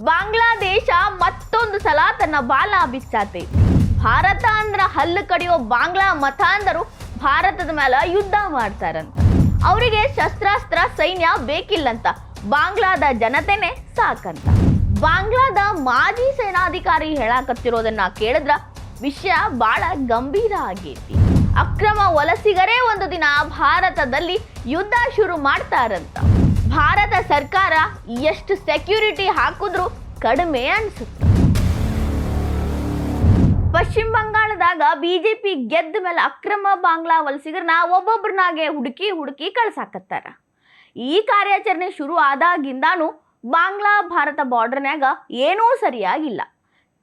ಬಾಂಗ್ಲಾದೇಶ ಮತ್ತೊಂದು ಸಲ ತನ್ನ ಬಾಲ ಬಿಚ್ಚಾತೆ. ಭಾರತ ಅಂದ್ರ ಹಲ್ಲು ಕಡಿಯೋ ಬಾಂಗ್ಲಾ ಮತಾಂಧರು ಭಾರತದ ಮೇಲೆ ಯುದ್ಧ ಮಾಡ್ತಾರಂತ. ಅವರಿಗೆ ಶಸ್ತ್ರಾಸ್ತ್ರ ಸೈನ್ಯ ಬೇಕಿಲ್ಲಂತ, ಬಾಂಗ್ಲಾದ ಜನತೆನೆ ಸಾಕಂತ. ಬಾಂಗ್ಲಾದ ಮಾಜಿ ಸೇನಾಧಿಕಾರಿ ಹೇಳಾಕತ್ತಿರೋದನ್ನ ಕೇಳಿದ್ರ ವಿಷಯ ಬಹಳ ಗಂಭೀರ ಆಗೈತಿ. ಅಕ್ರಮ ವಲಸಿಗರೇ ಒಂದು ದಿನ ಭಾರತದಲ್ಲಿ ಯುದ್ಧ ಶುರು ಮಾಡ್ತಾರಂತ. ಭಾರತ ಸರ್ಕಾರ ಎಷ್ಟು ಸೆಕ್ಯೂರಿಟಿ ಹಾಕಿದ್ರು ಕಡಿಮೆ ಅನ್ಸುತ್ತೆ. ಪಶ್ಚಿಮ ಬಂಗಾಳದಾಗ ಬಿಜೆಪಿ ಗೆದ್ದ ಮೇಲೆ ಅಕ್ರಮ ಬಾಂಗ್ಲಾ ವಲಸಿಗರನ್ನ ಒಬ್ಬೊಬ್ಬರನ್ನಾಗೆ ಹುಡುಕಿ ಕಳ್ಸಾಕತ್ತಾರ. ಈ ಕಾರ್ಯಾಚರಣೆ ಶುರು ಆದಾಗಿಂದಾನು ಬಾಂಗ್ಲಾ ಭಾರತ ಬಾರ್ಡರ್ನ್ಯಾಗ ಏನೂ ಸರಿಯಾಗಿಲ್ಲ.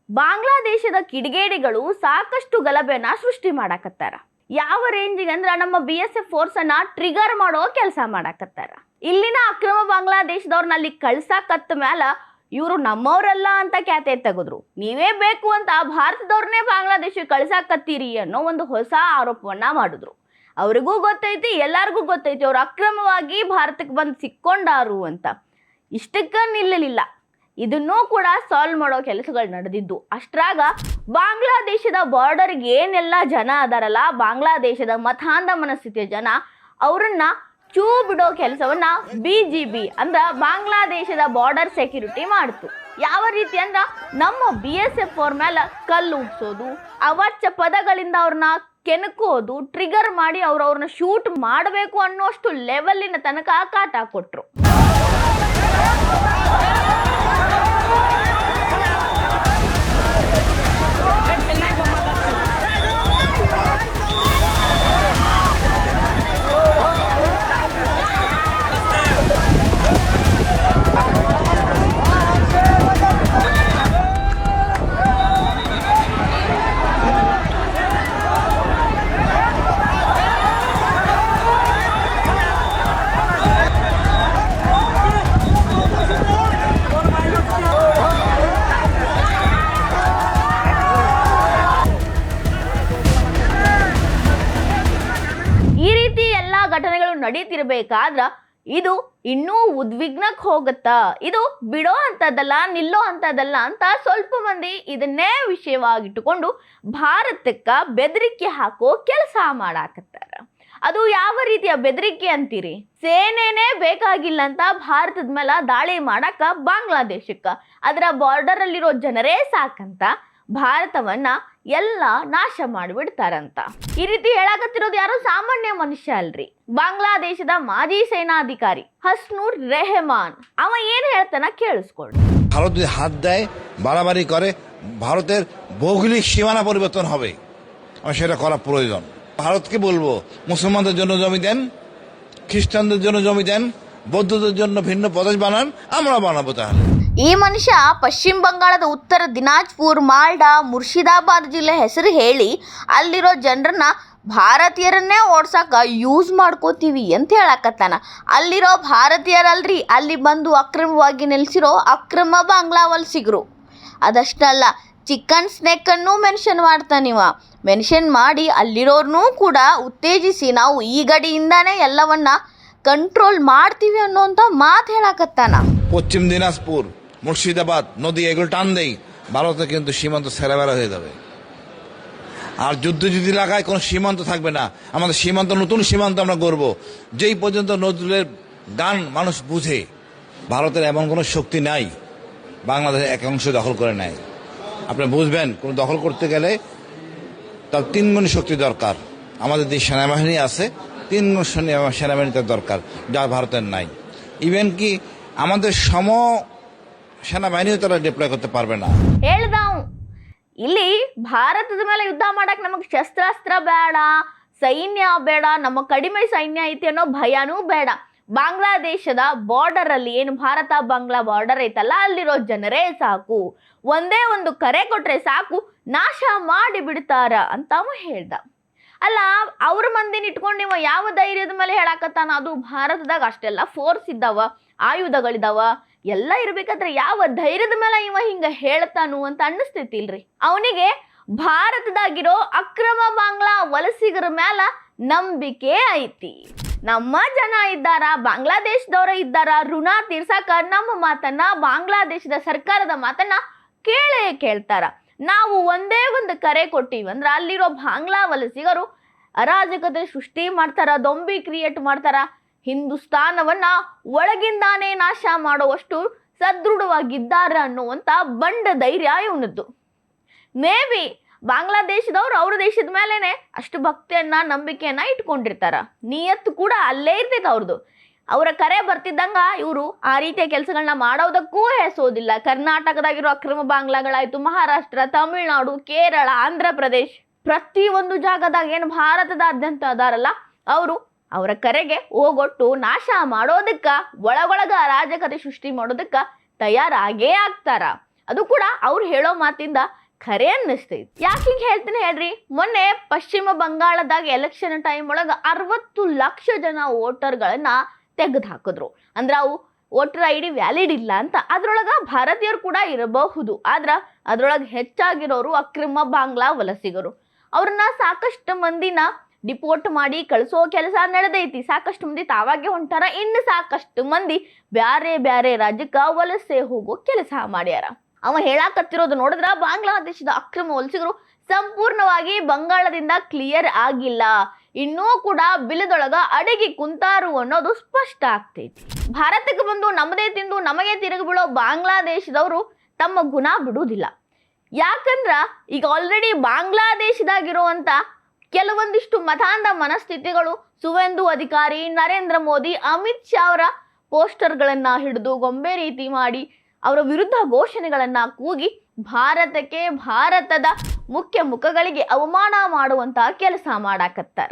ಬಾಂಗ್ಲಾದೇಶದ ಕಿಡಿಗೇಡಿಗಳು ಸಾಕಷ್ಟು ಗಲಭೆನ ಸೃಷ್ಟಿ ಮಾಡಾಕತ್ತಾರ. ಯಾವ ರೇಂಜಿಗೆ ಅಂದ್ರ ನಮ್ಮ BSF ಫೋರ್ಸ್ ಅನ್ನ ಟ್ರಿಗರ್ ಮಾಡೋ ಕೆಲಸ ಮಾಡಾಕತ್ತಾರ. ಇಲ್ಲಿನ ಅಕ್ರಮ ಬಾಂಗ್ಲಾದೇಶದವ್ರನ್ನ ಅಲ್ಲಿ ಕಳ್ಸಾಕತ್ತ ಮ್ಯಾಲ ಇವರು ನಮ್ಮವರಲ್ಲ ಅಂತ ಖ್ಯಾತೆ ತೆಗೆದ್ರು. ನೀವೇ ಬೇಕು ಅಂತ ಭಾರತದವ್ರನ್ನೇ ಬಾಂಗ್ಲಾದೇಶಕ್ಕೆ ಕಳ್ಸಾಕತ್ತೀರಿ ಅನ್ನೋ ಒಂದು ಹೊಸ ಆರೋಪವನ್ನ ಮಾಡಿದ್ರು. ಅವ್ರಿಗೂ ಗೊತ್ತೈತಿ, ಎಲ್ಲರಿಗೂ ಗೊತ್ತೈತಿ ಅವ್ರು ಅಕ್ರಮವಾಗಿ ಭಾರತಕ್ಕೆ ಬಂದು ಸಿಕ್ಕೊಂಡಾರು ಅಂತ. ಇಷ್ಟಕ್ಕ ನಿಲ್ಲಲಿಲ್ಲ, ಇದನ್ನೂ ಕೂಡ ಸಾಲ್ವ್ ಮಾಡೋ ಕೆಲಸಗಳು ನಡೆದಿದ್ದು. ಅಷ್ಟ್ರಾಗ ಬಾಂಗ್ಲಾದೇಶದ ಬಾರ್ಡರ್ಗೆ ಏನೆಲ್ಲ ಜನ ಅದಾರಲ್ಲ, ಬಾಂಗ್ಲಾದೇಶದ ಮತಾಂಧ ಮನಸ್ಥಿತಿಯ ಜನ, ಅವರನ್ನ ಚೂ ಬಿಡೋ ಕೆಲಸವನ್ನ BGB ಅಂದ್ರ ಬಾಂಗ್ಲಾದೇಶದ ಬಾರ್ಡರ್ ಸೆಕ್ಯೂರಿಟಿ ಮಾಡ್ತು. ಯಾವ ರೀತಿ ಅಂದ್ರ ನಮ್ಮ BSF ಅವ್ರ ಮೇಲೆ ಕಲ್ಲು ಉಡ್ಸೋದು, ಅವಾಚ್ಯ ಪದಗಳಿಂದ ಅವ್ರನ್ನ ಕೆಣಕೋದು, ಟ್ರಿಗರ್ ಮಾಡಿ ಅವ್ರನ್ನ ಶೂಟ್ ಮಾಡಬೇಕು ಅನ್ನೋಷ್ಟು ಲೆವೆಲ್ಲಿನ ತನಕ ಕಾಟ ಕೊಟ್ರು. ಘಟನೆಗಳು ನಡೀತಿರ್ಬೇಕಾದ್ರ ಇದು ಇನ್ನೂ ಉದ್ವಿಗ್ನಕ್ಕೆ ಹೋಗುತ್ತಾ, ಇದು ಬಿಡೋ ಅಂತದಲ್ಲ, ನಿಲ್ಲೋ ಅಂತದಲ್ಲ ಅಂತ ಸ್ವಲ್ಪ ಮಂದಿ ಇದನ್ನೇ ವಿಷಯವಾಗಿಟ್ಟುಕೊಂಡು ಭಾರತಕ್ಕ ಬೆದರಿಕೆ ಹಾಕೋ ಕೆಲಸ ಮಾಡಾಕತ್ತಾರ. ಅದು ಯಾವ ರೀತಿಯ ಬೆದರಿಕೆ ಅಂತೀರಿ? ಸೇನೆನೇ ಬೇಕಾಗಿಲ್ಲ ಅಂತ ಭಾರತದ ಮೇಲೆ ದಾಳಿ ಮಾಡಾಕ ಬಾಂಗ್ಲಾದೇಶಕ್ಕ, ಅದರ ಬಾರ್ಡರ್ ಅಲ್ಲಿರೋ ಜನರೇ ಸಾಕಂತ ಭಾರತವನ್ನ ಎಲ್ಲ ನಾಶ ಮಾಡಿಬಿಡ್ತಾರಂತ. ಈ ರೀತಿ ಹೇಳಾಕತ್ತಿರೋದು ಯಾರು ಸಾಮಾನ್ಯ ಮನುಷ್ಯ ಅಲ್ರಿ, ಬಾಂಗ್ಲಾದೇಶದ ಮಾಜಿ ಸೇನಾಧಿಕಾರಿ ಹಸ್ನೂರ್ ರೆಹಮಾನ್. ಅವ ಏನ್ ಹೇಳ್ತಾನ ಕೇಳಿಸ್ಕೊಳ್ರಿ. ভারত যদি হাত দেয়, বাড়াবাড়ি করে, ভারতের ভৌগোলিক সীমানা পরিবর্তন হবে। আমার সেটা করা প্রয়োজন। ভারতকে বলবো মুসলমানদের জন্য জমি দেন, খ্রিস্টানদের জন্য জমি দেন, বৌদ্ধদের জন্য ভিন্ন প্রদেশ বানান, আমরা বানাবো। তাহলে ಈ ಮನುಷ್ಯ ಪಶ್ಚಿಮ ಬಂಗಾಳದ ಉತ್ತರ ದಿನಾಜ್ಪುರ್, ಮಾಲ್ಡಾ, ಮುರ್ಷಿದಾಬಾದ್ ಜಿಲ್ಲೆ ಹೆಸರು ಹೇಳಿ ಅಲ್ಲಿರೋ ಜನರನ್ನ ಭಾರತೀಯರನ್ನೇ ಓಡ್ಸಕ ಯೂಸ್ ಮಾಡ್ಕೋತೀವಿ ಅಂತ ಹೇಳಕತ್ತಾನ. ಅಲ್ಲಿರೋ ಭಾರತೀಯರಲ್ರಿ, ಅಲ್ಲಿ ಬಂದು ಅಕ್ರಮವಾಗಿ ನೆಲೆಸಿರೋ ಅಕ್ರಮ ಬಾಂಗ್ಲಾ ವಲಸಿಗರು. ಅದಷ್ಟಲ್ಲ, ಚಿಕನ್ ಸ್ನೇಕ್ ಅನ್ನು ಮೆನ್ಷನ್ ಮಾಡ್ತಾನಿವ. ಮೆನ್ಷನ್ ಮಾಡಿ ಅಲ್ಲಿರೋರ್ನೂ ಕೂಡ ಉತ್ತೇಜಿಸಿ ನಾವು ಈ ಗಡಿಯಿಂದಾನೇ ಎಲ್ಲವನ್ನ ಕಂಟ್ರೋಲ್ ಮಾಡ್ತೀವಿ ಅನ್ನೋಂಥ ಮಾತು ಹೇಳಕತ್ತಾನ. পশ্চিম দিনাজপুর, মুর্শিদাবাদ নদী এগুলো টান দেই, ভারতে কিন্তু সীমান্ত ছেড়াবেড়া হয়ে যাবে। আর যুদ্ধ যদি লাগায় কোনো সীমান্ত থাকবে না। আমাদের সীমান্ত, নতুন সীমান্ত আমরা গড়ব। যেই পর্যন্ত নজরুলের গান মানুষ বুঝে ভারতের এমন কোনো শক্তি নাই বাংলাদেশের এক অংশ দখল করে নেয়। আপনি বুঝবেন, কোনো দখল করতে গেলে তার 3 গুণ শক্তি দরকার। আমাদের যে সেনাবাহিনী আছে 3 গুণ সেনাবাহিনী তার দরকার, যা ভারতের নাই। ইভেন কি আমাদের সম সেনাবাಹಿನಿಯೂ ತರ ಡಿಪ್ಲಾಯ್ করতে পারবে না। ಹೇಳ್ದಾವ್ ಇಲ್ಲಿ ಭಾರತದ ಮೇಲೆ ಯುದ್ಧ ಮಾಡಕ್ ನಮಗೆ ಶಸ್ತ್ರಾಸ್ತ್ರ ಬೇಡ, ಸೈನ್ಯ ಬೇಡ, ನಮ್ಮ ಕಡಿಮೆ ಸೈನ್ಯ ಐತಿ ಅನ್ನೋ ಭಯನೂ ಬೇಡ. ಬಾಂಗ್ಲಾದೇಶದ ಬಾರ್ಡರ್ ಅಲ್ಲಿ ಏನು ಭಾರತ ಬಾಂಗ್ಲಾ ಬಾರ್ಡರ್ ಐತಲ್ಲ, ಅಲ್ಲಿರೋ ಜನರೇ ಸಾಕು, ಒಂದೇ ಒಂದು ಕರೆ ಕೊಟ್ರೆ ಸಾಕು, ನಾಶ ಮಾಡಿ ಬಿಡ್ತಾರ ಅಂತ ಅವ ಹೇಳ್ದ. ಅಲ್ಲ, ಅವ್ರ ಮಂದಿನ ಇಟ್ಕೊಂಡು ನೀವು ಯಾವ ಧೈರ್ಯದ ಮೇಲೆ ಹೇಳಾಕತ್ತಾನ? ಅದು ಭಾರತದಾಗ ಅಷ್ಟೆಲ್ಲ ಫೋರ್ಸ್ ಇದ್ದಾವ, ಆಯುಧಗಳಿದಾವ, ಎಲ್ಲ ಇರ್ಬೇಕಾದ್ರೆ ಯಾವ ಧೈರ್ಯದ ಮೇಲೆ ಇವ ಹಿಂಗ ಹೇಳ್ತಾನು ಅಂತ ಅನ್ನಿಸ್ತೈತಿಲ್ರಿ. ಅವನಿಗೆ ಭಾರತದಾಗಿರೋ ಅಕ್ರಮ ಬಾಂಗ್ಲಾ ವಲಸಿಗರ ಮ್ಯಾಲ ನಂಬಿಕೆ ಐತಿ. ನಮ್ಮ ಜನ ಇದ್ದಾರ, ಬಾಂಗ್ಲಾದೇಶದವರ ಇದ್ದಾರ, ಋಣ ತೀರ್ಸಾಕ ನಮ್ಮ ಮಾತನ್ನ, ಬಾಂಗ್ಲಾದೇಶದ ಸರ್ಕಾರದ ಮಾತನ್ನ ಕೇಳ್ತಾರ. ನಾವು ಒಂದೇ ಒಂದು ಕರೆ ಕೊಟ್ಟಿವಿ ಅಂದ್ರೆ ಅಲ್ಲಿರೋ ಬಾಂಗ್ಲಾ ವಲಸಿಗರು ಅರಾಜಕತೆ ಸೃಷ್ಟಿ ಮಾಡ್ತಾರ, ದೊಂಬಿ ಕ್ರಿಯೇಟ್ ಮಾಡ್ತಾರ, ಹಿಂದೂಸ್ತಾನವನ್ನ ಒಳಗಿಂದಾನೇ ನಾಶ ಮಾಡುವಷ್ಟು ಸದೃಢವಾಗಿದ್ದಾರೆ ಅನ್ನುವಂತ ಬಂಡ ಧೈರ್ಯ ಇವನದ್ದು. ಮೇ ಬಿ ಬಾಂಗ್ಲಾದೇಶದವ್ರು ಅವ್ರ ದೇಶದ ಮೇಲೇನೆ ಅಷ್ಟು ಭಕ್ತಿಯನ್ನ ನಂಬಿಕೆಯನ್ನ ಇಟ್ಕೊಂಡಿರ್ತಾರ, ನಿಯತ್ತು ಕೂಡ ಅಲ್ಲೇ ಇರ್ತೈತೆ ಅವ್ರದ್ದು. ಅವರ ಕರೆ ಬರ್ತಿದ್ದಂಗ ಇವರು ಆ ರೀತಿಯ ಕೆಲಸಗಳನ್ನ ಮಾಡೋದಕ್ಕೂ ಹೆಸೋದಿಲ್ಲ. ಕರ್ನಾಟಕದಾಗಿರೋ ಅಕ್ರಮ ಬಾಂಗ್ಲಾಗಳಾಯ್ತು, ಮಹಾರಾಷ್ಟ್ರ, ತಮಿಳುನಾಡು, ಕೇರಳ, ಆಂಧ್ರ ಪ್ರದೇಶ್, ಪ್ರತಿ ಒಂದು ಜಾಗದಾಗ ಏನು ಭಾರತದಾದ್ಯಂತ ಅದಾರಲ್ಲ ಅವರು ಅವರ ಕರೆಗೆ ಹೋಗೊಟ್ಟು ನಾಶ ಮಾಡೋದಕ್ಕ, ಒಳಗೊಳಗ ಅರಾಜಕತೆ ಸೃಷ್ಟಿ ಮಾಡೋದಕ್ಕ ತಯಾರಾಗೇ ಆಗ್ತಾರ. ಅದು ಕೂಡ ಅವ್ರು ಹೇಳೋ ಮಾತಿಂದ ಖರೆ ಅನ್ನಿಸ್ತೈತಿ. ಯಾಕೆ ಹಿಂಗೆ ಹೇಳ್ತೀನಿ ಹೇಳ್ರಿ, ಮೊನ್ನೆ ಪಶ್ಚಿಮ ಬಂಗಾಳದಾಗ ಎಲೆಕ್ಷನ್ ಟೈಮ್ ಒಳಗ 60 ಲಕ್ಷ ಜನ ವೋಟರ್ಗಳನ್ನ ತೆಗೆದು ಹಾಕಿದ್ರು. ಅಂದ್ರೆ ಅವು ವೋಟರ್ ಐ ಡಿ ವ್ಯಾಲಿಡ್ ಇಲ್ಲ ಅಂತ. ಅದ್ರೊಳಗ ಭಾರತೀಯರು ಕೂಡ ಇರಬಹುದು, ಆದ್ರ ಅದ್ರೊಳಗೆ ಹೆಚ್ಚಾಗಿರೋರು ಅಕ್ರಮ ಬಾಂಗ್ಲಾ ವಲಸಿಗರು. ಅವ್ರನ್ನ ಸಾಕಷ್ಟು ಮಂದಿನ ಡಿಪೋರ್ಟ್ ಮಾಡಿ ಕಳಿಸೋ ಕೆಲಸ ನಡೆದೈತಿ. ಸಾಕಷ್ಟು ಮಂದಿ ತಾವಾಗೆ ಹೊಂಟಾರ, ಇನ್ನು ಸಾಕಷ್ಟು ಮಂದಿ ಬ್ಯಾರೆ ಬ್ಯಾರೆ ರಾಜ್ಯಕ್ಕೆ ವಲಸೆ ಹೋಗೋ ಕೆಲಸ ಮಾಡ್ಯಾರ. ಅವ ಹೇಳಾಕತ್ತಿರೋದು ನೋಡಿದ್ರ ಬಾಂಗ್ಲಾದೇಶದ ಅಕ್ರಮ ವಲಸಿಗರು ಸಂಪೂರ್ಣವಾಗಿ ಬಂಗಾಳದಿಂದ ಕ್ಲಿಯರ್ ಆಗಿಲ್ಲ, ಇನ್ನೂ ಕೂಡ ಬಿಲದೊಳಗ ಅಡಗಿ ಕುಂತಾರು ಅನ್ನೋದು ಸ್ಪಷ್ಟ ಆಗ್ತೈತಿ. ಭಾರತಕ್ಕೆ ಬಂದು ನಮ್ಮದೇ ತಿಂದು ನಮಗೆ ತಿರುಗಿ ಬೀಳೋ ಬಾಂಗ್ಲಾದೇಶದವರು ತಮ್ಮ ಗುಣ ಬಿಡುವುದಿಲ್ಲ. ಯಾಕಂದ್ರ ಈಗ ಆಲ್ರೆಡಿ ಬಾಂಗ್ಲಾದೇಶದಾಗಿರುವಂತ ಕೆಲವೊಂದಿಷ್ಟು ಮತಾಂಧ ಮನಸ್ಥಿತಿಗಳು ಸುವೇಂದು ಅಧಿಕಾರಿ, ನರೇಂದ್ರ ಮೋದಿ, ಅಮಿತ್ ಶಾ ಅವರ ಪೋಸ್ಟರ್ಗಳನ್ನ ಹಿಡಿದು ಗೊಂಬೆ ರೀತಿ ಮಾಡಿ ಅವರ ವಿರುದ್ಧ ಘೋಷಣೆಗಳನ್ನ ಕೂಗಿ ಭಾರತಕ್ಕೆ, ಭಾರತದ ಮುಖ್ಯ ಮುಖಗಳಿಗೆ ಅವಮಾನ ಮಾಡುವಂತ ಕೆಲಸ ಮಾಡಾಕತ್ತಾರ.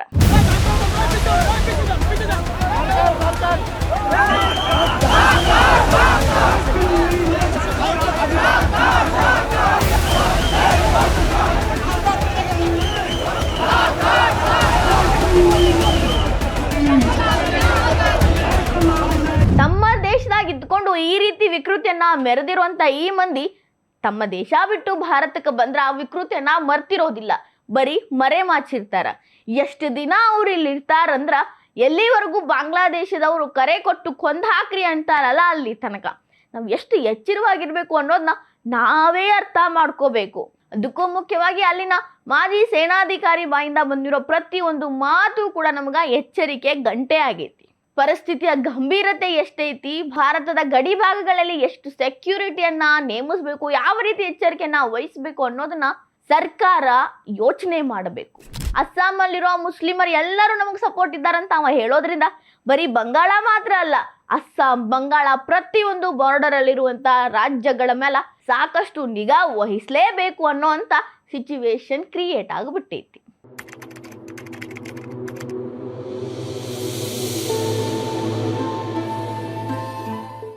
ತಮ್ಮ ದೇಶದಾಗ ಇದ್ಕೊಂಡು ಈ ರೀತಿ ವಿಕೃತಿಯನ್ನ ಮೆರೆದಿರುವಂತ ಈ ಮಂದಿ ತಮ್ಮ ದೇಶ ಬಿಟ್ಟು ಭಾರತಕ್ಕೆ ಬಂದ್ರ ಆ ವಿಕೃತಿಯನ್ನ ಮರ್ತಿರೋದಿಲ್ಲ, ಬರೀ ಮರೆ ಮಾಚಿರ್ತಾರ. ಎಷ್ಟು ದಿನ ಅವ್ರು ಇಲ್ಲಿ ಇರ್ತಾರಂದ್ರ ಎಲ್ಲಿವರೆಗೂ ಬಾಂಗ್ಲಾದೇಶದವರು ಕರೆ ಕೊಟ್ಟು ಕೊಂದ್ ಹಾಕ್ರಿ ಅಂತಾರಲ್ಲ ಅಲ್ಲಿ ತನಕ ನಾವು ಎಷ್ಟು ಎಚ್ಚರವಾಗಿರ್ಬೇಕು ಅನ್ನೋದನ್ನ ನಾವೇ ಅರ್ಥ ಮಾಡ್ಕೋಬೇಕು. ಅದಕ್ಕೂ ಮುಖ್ಯವಾಗಿ ಅಲ್ಲಿನ ಮಾಜಿ ಸೇನಾಧಿಕಾರಿ ಬಾಯಿಂದ ಬಂದಿರೋ ಪ್ರತಿಯೊಂದು ಮಾತು ಕೂಡ ನಮ್ಗ ಎಚ್ಚರಿಕೆ ಗಂಟೆ ಆಗೈತಿ. ಪರಿಸ್ಥಿತಿಯ ಗಂಭೀರತೆ ಎಷ್ಟೈತಿ, ಭಾರತದ ಗಡಿ ಭಾಗಗಳಲ್ಲಿ ಎಷ್ಟು ಸೆಕ್ಯೂರಿಟಿಯನ್ನ ನೇಮಿಸಬೇಕು, ಯಾವ ರೀತಿ ಎಚ್ಚರಿಕೆಯನ್ನ ವಹಿಸಬೇಕು ಅನ್ನೋದನ್ನ ಸರ್ಕಾರ ಯೋಚನೆ ಮಾಡಬೇಕು. ಅಸ್ಸಾಮಲ್ಲಿರೋ ಮುಸ್ಲಿಮರು ಎಲ್ಲರೂ ನಮಗೆ ಸಪೋರ್ಟ್ ಇದ್ದಾರಂತ ಅವ ಹೇಳೋದ್ರಿಂದ ಬರೀ ಬಂಗಾಳ ಮಾತ್ರ ಅಲ್ಲ, ಅಸ್ಸಾಂ, ಬಂಗಾಳ ಪ್ರತಿಯೊಂದು ಬಾರ್ಡರ್ ಅಲ್ಲಿರುವಂತ ರಾಜ್ಯಗಳ ಮೇಲೆ ಸಾಕಷ್ಟು ನಿಗಾ ವಹಿಸಲೇಬೇಕು ಅನ್ನೋ ಅಂತ ಸಿಚುವೇಶನ್ ಕ್ರಿಯೇಟ್ ಆಗಿಬಿಟ್ಟೈತಿ.